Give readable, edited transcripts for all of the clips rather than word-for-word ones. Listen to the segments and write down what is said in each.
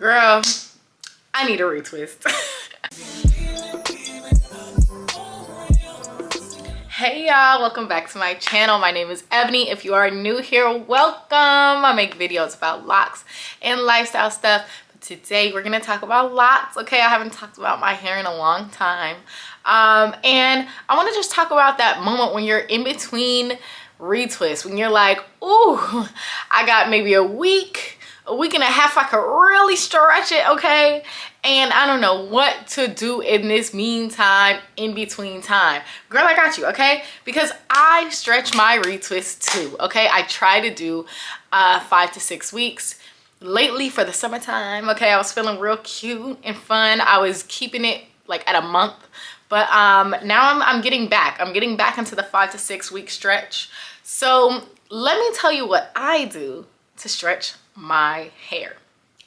Girl, I need a retwist. Hey y'all, welcome back to my channel. My name is Ebony. If you are new here, welcome. I make videos about locks and lifestyle stuff. But today we're gonna talk about locks. Okay, I haven't talked about my hair in a long time. And I wanna just talk about that moment when you're in between retwists, when you're like, ooh, I got maybe a week and a half, I could really stretch it, okay? And I don't know what to do in this meantime, in between time. Girl, I got you, okay? Because I stretch my retwist too, okay? I try to do 5 to 6 weeks. Lately for the summertime, okay, I was feeling real cute and fun. I was keeping it like at a month. But now I'm getting back. I'm getting back into the 5 to 6 week stretch. So let me tell you what I do to stretch my hair.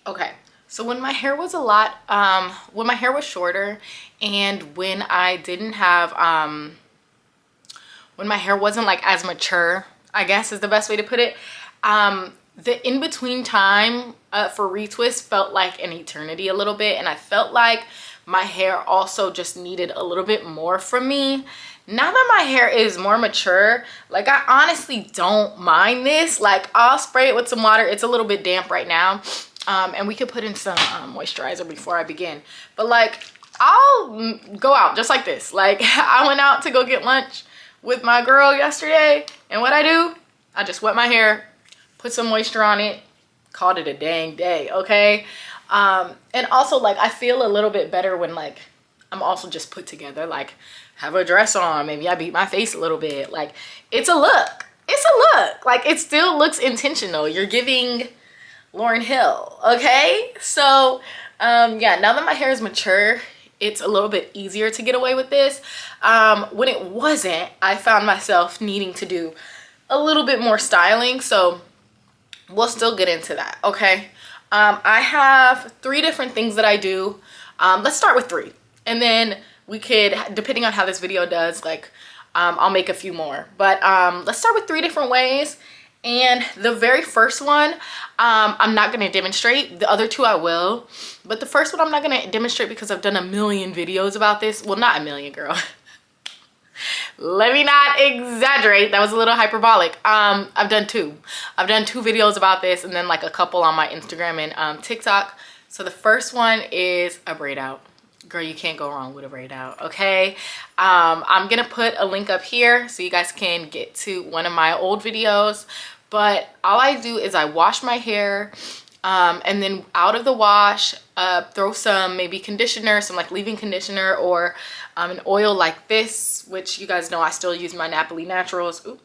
Okay, so when my hair was when my hair was shorter and when I didn't have, when my hair wasn't like as mature, I guess is the best way to put it, the in-between time for retwist felt like an eternity a little bit, and I felt like my hair also just needed a little bit more from me. Now that my hair is more mature, like I honestly don't mind this. Like I'll spray it with some water. It's a little bit damp right now. And we could put in some moisturizer before I begin. But like I'll go out just like this. Like I went out to go get lunch with my girl yesterday. And what I do, I just wet my hair, put some moisture on it, called it a dang day, okay? And also like I feel a little bit better when like I'm also just put together, like have a dress on, maybe I beat my face a little bit. Like it's a look, it's a look. Like it still looks intentional. You're giving Lauryn Hill, okay? So yeah, now that my hair is mature, it's a little bit easier to get away with this. When it wasn't, I found myself needing to do a little bit more styling, so we'll still get into that, okay? I have 3 different things that I do. Let's start with 3, and then we could, depending on how this video does, like I'll make a few more. But let's start with 3 different ways. And the very first one, I'm not gonna demonstrate. The other 2 I will. But the first one I'm not gonna demonstrate because I've done a million videos about this. Well, not a million, girl. Let me not exaggerate. That was a little hyperbolic. I've done 2. I've done 2 videos about this, and then like a couple on my Instagram and TikTok. So the first one is a braid out. Girl, you can't go wrong with a braid out, okay? I'm gonna put a link up here so you guys can get to one of my old videos. But all I do is I wash my hair, and then out of the wash, throw some maybe conditioner, some like leave-in conditioner, or an oil like this, which you guys know I still use my Napoli Naturals. Ooh.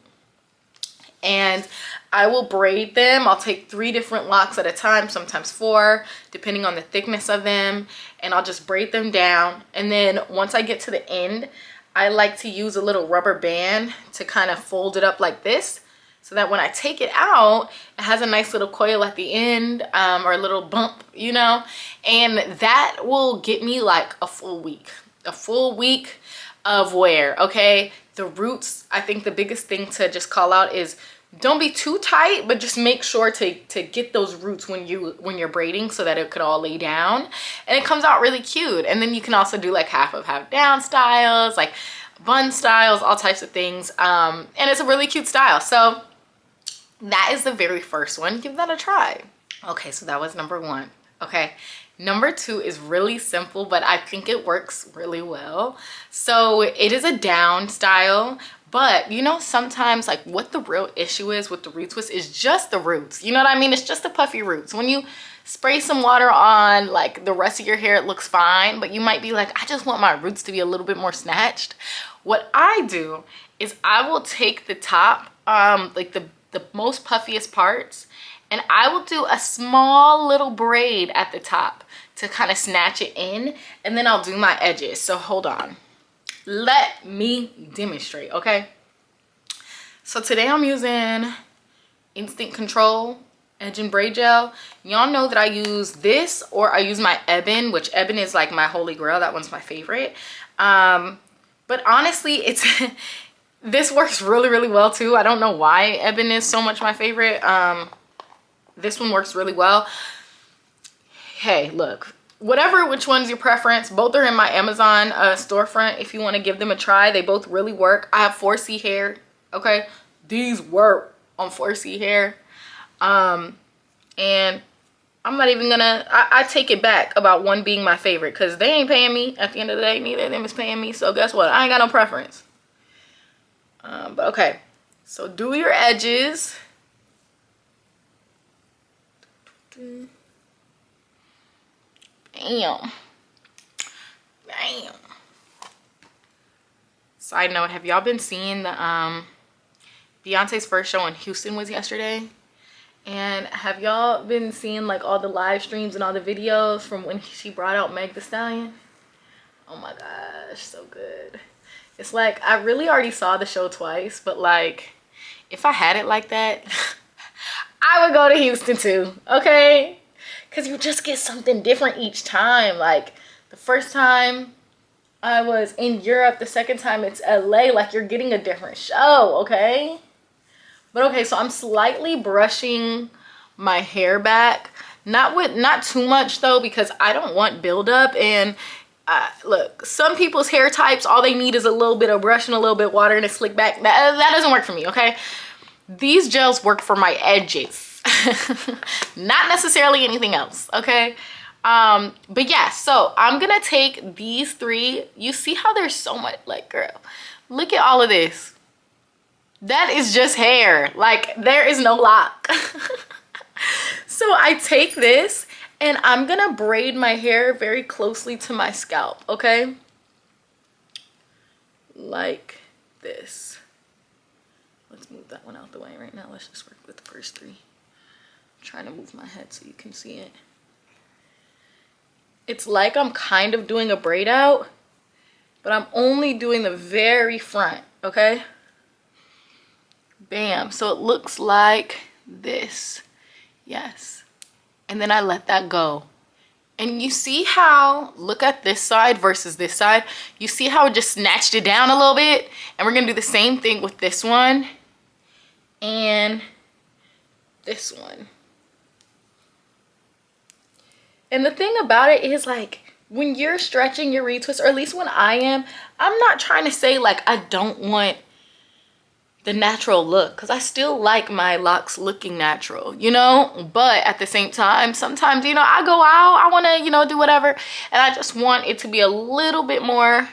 And I will braid them. I'll take 3 different locks at a time, sometimes 4, depending on the thickness of them. And I'll just braid them down. And then once I get to the end, I like to use a little rubber band to kind of fold it up like this, so that when I take it out, it has a nice little coil at the end, or a little bump, you know? And that will get me like a full week of wear, okay? The roots, I think the biggest thing to just call out is don't be too tight, but just make sure to get those roots when you're braiding, so that it could all lay down and it comes out really cute. And then you can also do like half up, half down styles, like bun styles, all types of things. And it's a really cute style. So that is the very first one. Give that a try. Okay, so that was number 1. Okay, number 2 is really simple, but I think it works really well. So it is a down style, but you know, sometimes like what the real issue is with the retwist is just the roots. You know what I mean? It's just the puffy roots. When you spray some water on like the rest of your hair, it looks fine, but you might be like, I just want my roots to be a little bit more snatched. What I do is I will take the top, like the most puffiest parts, and I will do a small little braid at the top to kind of snatch it in, and then I'll do my edges. So hold on, let me demonstrate, okay? So today I'm using Instant Control Edge and Braid Gel. Y'all know that I use this, or I use my Ebon, which Ebon is like my holy grail. That one's my favorite. But honestly, it's this works really well too. I don't know why Ebon is so much my favorite. This one works really well. hey, look, which one's your preference, both are in my Amazon storefront if you want to give them a try. They both really work. I have 4C hair, okay? These work on 4C hair. And I'm not even gonna, I take it back about one being my favorite, because they ain't paying me at the end of the day. Neither of them is paying me, so guess what, I ain't got no preference. But okay, so do your edges. Bam. Bam. Side note, have y'all been seeing the Beyonce's first show in Houston was yesterday? And have y'all been seeing like all the live streams and all the videos from when she brought out Meg Thee Stallion? Oh my gosh, so good. It's like, I really already saw the show twice, but like, if I had it like that, I would go to Houston too, okay? Because you just get something different each time. Like, the first time I was in Europe, the second time it's LA, like you're getting a different show, okay? But okay, so I'm slightly brushing my hair back. Not too much though, because I don't want buildup. And look, some people's hair types, all they need is a little bit of brush and a little bit of water and a slick back. That doesn't work for me, okay? These gels work for my edges. Not necessarily anything else, okay? But yeah, so I'm gonna take these three. You see how there's so much, like, girl, look at all of this. That is just hair. Like, there is no lock. So I take this and I'm gonna braid my hair very closely to my scalp, okay? Like this. Let's move that one out the way right now. Let's just work with the first three. I'm trying to move my head so you can see it. It's like I'm kind of doing a braid out, but I'm only doing the very front, okay? Bam. So it looks like this. Yes. And then I let that go. And you see how, look at this side versus this side. You see how it just snatched it down a little bit? And we're going to do the same thing with this one and this one. And the thing about it is, like, when you're stretching your retwist, or at least when I am, I'm not trying to say like I don't want the natural look, because I still like my locks looking natural, you know? But at the same time, sometimes, you know, I go out, I want to, you know, do whatever, and I just want it to be a little bit more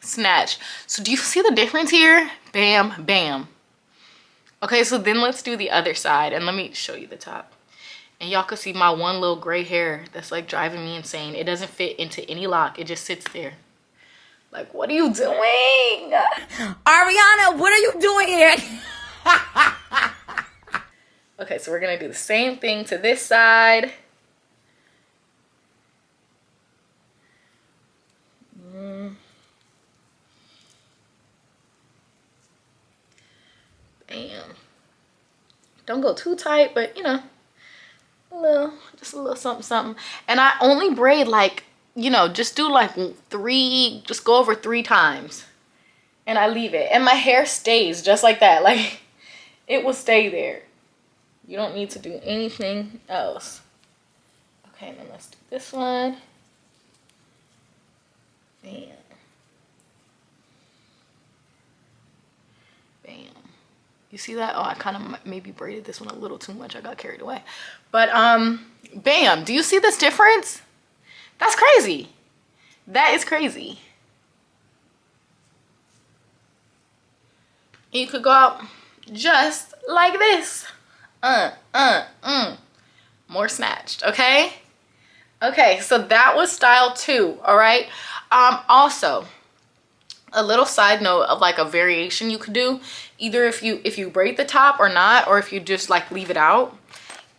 snatched. So do you see the difference here? Bam, bam. Okay, so then let's do the other side, and let me show you the top. And y'all can see my one little gray hair that's like driving me insane. It doesn't fit into any lock. It just sits there. Like, what are you doing? Ariana, what are you doing here? Okay, so we're gonna do the same thing to this side. Bam. Don't go too tight, but you know, just a little something, something. And I only braid like, you know, just do like three, just go over 3 times. And I leave it. And my hair stays just like that. Like, it will stay there. You don't need to do anything else. Okay, then let's do this one. Bam. Bam. You see that? Oh, I kind of maybe braided this one a little too much. I got carried away. But, bam. Do you see this difference? That's crazy. That is crazy. You could go out just like this. More snatched, okay? Okay, so that was style 2, all right? Also, a little side note of like a variation you could do, either if you braid the top or not, or if you just like leave it out,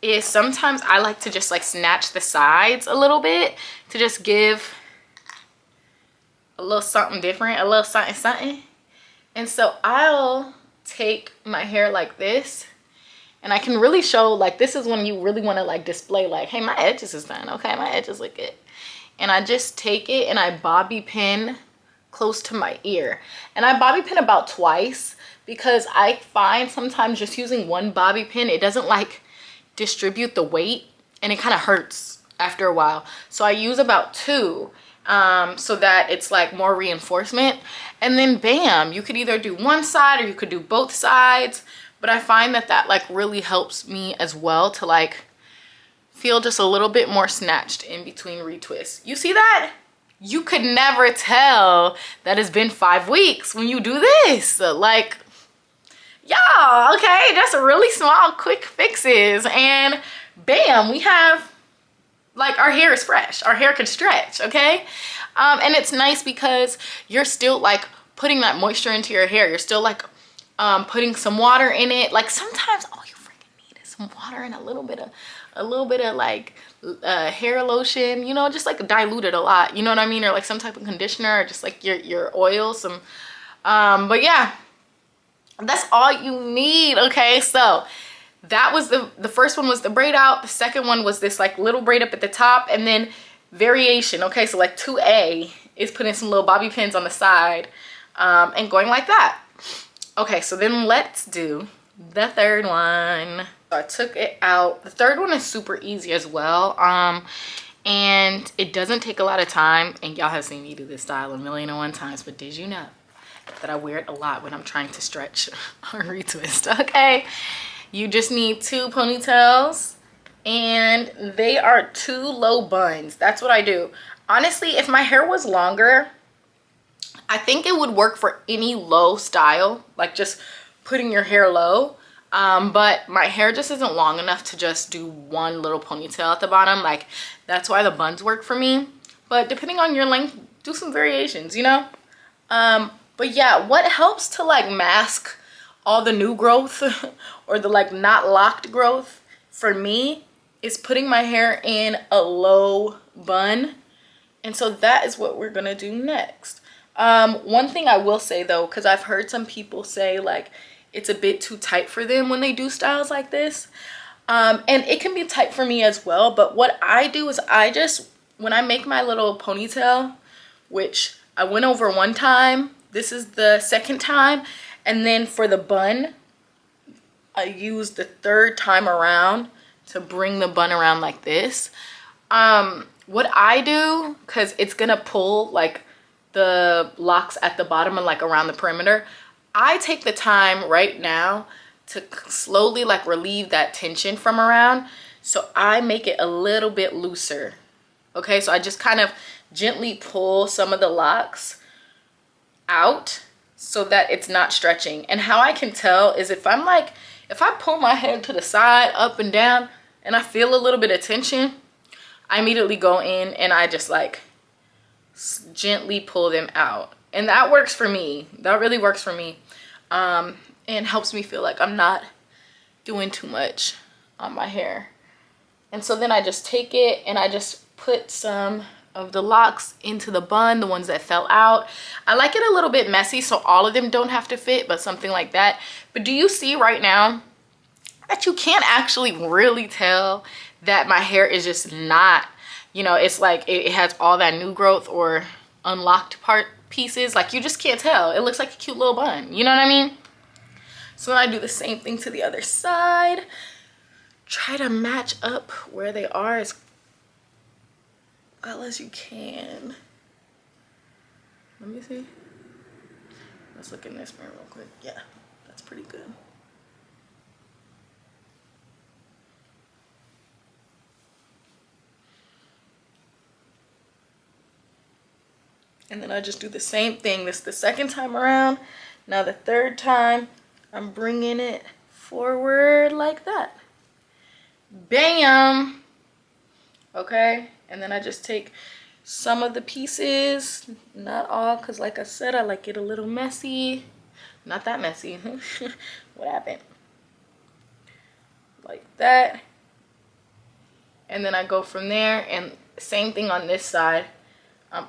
is sometimes I like to just like snatch the sides a little bit to just give a little something different, a little something something. And so I'll take my hair like this, and I can really show, like, this is when you really want to like display like, hey, my edges is done, okay, my edges look good. And I just take it and I bobby pin close to my ear, and I bobby pin about twice, because I find sometimes just using one bobby pin, it doesn't like distribute the weight, and it kind of hurts after a while. So I use about 2 so that it's like more reinforcement. And then bam, you could either do one side or you could do both sides. But I find that that like really helps me as well to like feel just a little bit more snatched in between retwists. You see that? You could never tell that it's been 5 weeks when you do this. Like, y'all, okay, just really small, quick fixes. And bam, we have, like, our hair is fresh. Our hair can stretch, okay? And it's nice because you're still, like, putting that moisture into your hair. You're still, like, putting some water in it. Like, sometimes all you freaking need is some water and a little bit of like hair lotion, you know, just like dilute it a lot, you know what I mean, or like some type of conditioner, or just like your oil, some but yeah, that's all you need. Okay, so that was the first one was the braid out. The second one was this like little braid up at the top, and then variation. Okay, so like 2A is putting some little bobby pins on the side and going like that. Okay, so then let's do the third one. So I took it out. The third one is super easy as well, and it doesn't take a lot of time. And y'all have seen me do this style 1,000,001 times, but did you know that I wear it a lot when I'm trying to stretch or retwist? Okay, you just need 2 ponytails, and they are 2 low buns. That's what I do. Honestly, if my hair was longer, I think it would work for any low style, like just putting your hair low. But my hair just isn't long enough to just do one little ponytail at the bottom. Like, that's why the buns work for me. But depending on your length, do some variations, you know? But yeah, what helps to like mask all the new growth or the like not locked growth for me is putting my hair in a low bun. And so that is what we're gonna do next. One thing I will say though, because I've heard some people say like, it's a bit too tight for them when they do styles like this. And it can be tight for me as well. But what I do is I just, when I make my little ponytail, which I went over one time, this is the second time. And then for the bun, I use the third time around to bring the bun around like this. What I do, because it's gonna pull like the locks at the bottom and like around the perimeter, I take the time right now to slowly like relieve that tension from around. So I make it a little bit looser. Okay, so I just kind of gently pull some of the locks out so that it's not stretching. And how I can tell is if I pull my head to the side, up and down, and I feel a little bit of tension, I immediately go in and I just like gently pull them out. And that works for me. That really works for me. And helps me feel like I'm not doing too much on my hair. And so then I just take it and I just put some of the locks into the bun, the ones that fell out. I like it a little bit messy so all of them don't have to fit, but something like that. But do you see right now that you can't actually really tell that my hair is just not, you know, it's like it has all that new growth or unlocked pieces. Like, you just can't tell. It looks like a cute little bun, you know what I mean? So then I do the same thing to the other side. Try to match up where they are as well as you can. Let me see. Let's look in this mirror real quick. Yeah, that's pretty good. And then I just do the same thing. This is the second time around. Now the third time, I'm bringing it forward like that. Bam! Okay, and then I just take some of the pieces, not all, because like I said, I like it a little messy. Not that messy. What happened? Like that. And then I go from there, and same thing on this side. I'm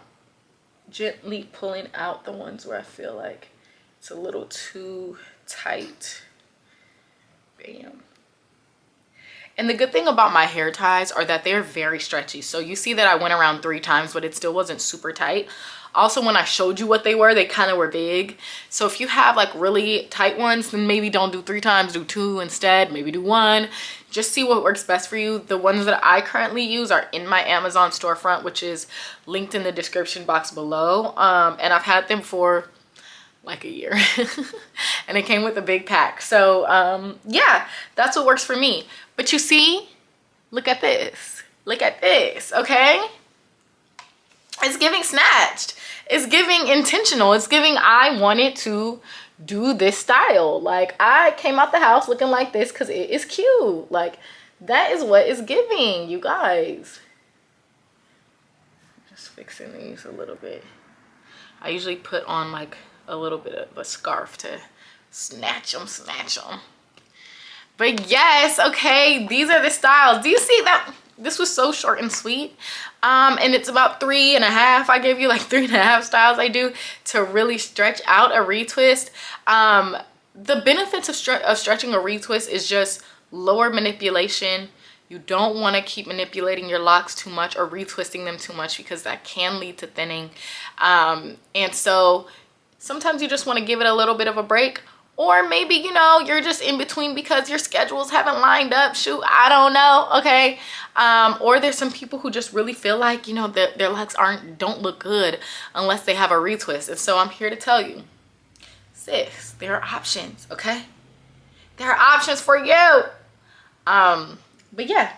gently pulling out the ones where I feel like it's a little too tight. Bam. And the good thing about my hair ties are that they're very stretchy. So you see that I went around 3 times, but it still wasn't super tight. Also, when I showed you what they were, they kind of were big. So if you have like really tight ones, then maybe don't do 3 times, do 2 instead, maybe do 1. just see what works best for you. The ones that I currently use are in my Amazon storefront, which is linked in the description box below. And I've had them for like a year and it came with a big pack. So yeah, that's what works for me. But you see, look at this. Look at this, okay? It's giving snatched. It's giving intentional. It's giving I wanted to do this style. Like, I came out the house looking like this because it is cute. Like, that is what it's giving, you guys. Just fixing these a little bit. I usually put on like a little bit of a scarf to snatch them. But yes, okay, these are the styles. Do you see that? This was so short and sweet. And it's about 3.5. I gave you like 3.5 styles I do to really stretch out a retwist. The benefits of stretching a retwist is just lower manipulation. You don't want to keep manipulating your locks too much or retwisting them too much because that can lead to thinning. And so sometimes you just want to give it a little bit of a break. Or maybe, you know, you're just in between because your schedules haven't lined up. Shoot, I don't know, okay? Or there's some people who just really feel like, you know, their locks don't look good unless they have a retwist. And so I'm here to tell you, sis, there are options, okay? There are options for you. But yeah,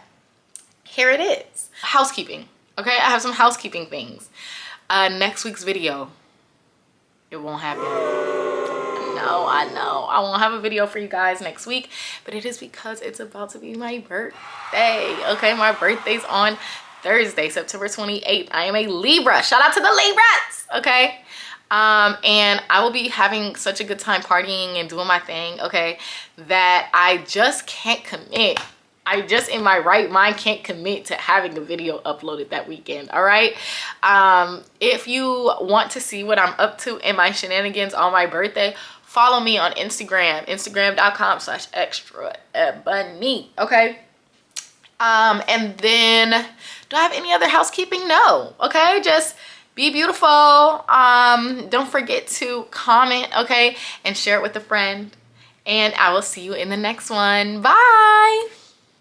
here it is. Housekeeping, okay? I have some housekeeping things. Next week's video, it won't happen. I know I won't have a video for you guys next week, but it is because it's about to be my birthday. Okay, my birthday's on Thursday, September 28th. I am a Libra. Shout out to the Libras. Okay, and I will be having such a good time partying and doing my thing, okay, that I just can't commit. I just in my right mind can't commit to having a video uploaded that weekend. All right, if you want to see what I'm up to in my shenanigans on my birthday, follow me on Instagram, instagram.com/extraebony, okay? And then, do I have any other housekeeping? No, okay? Just be beautiful. Don't forget to comment, okay? And share it with a friend. And I will see you in the next one. Bye.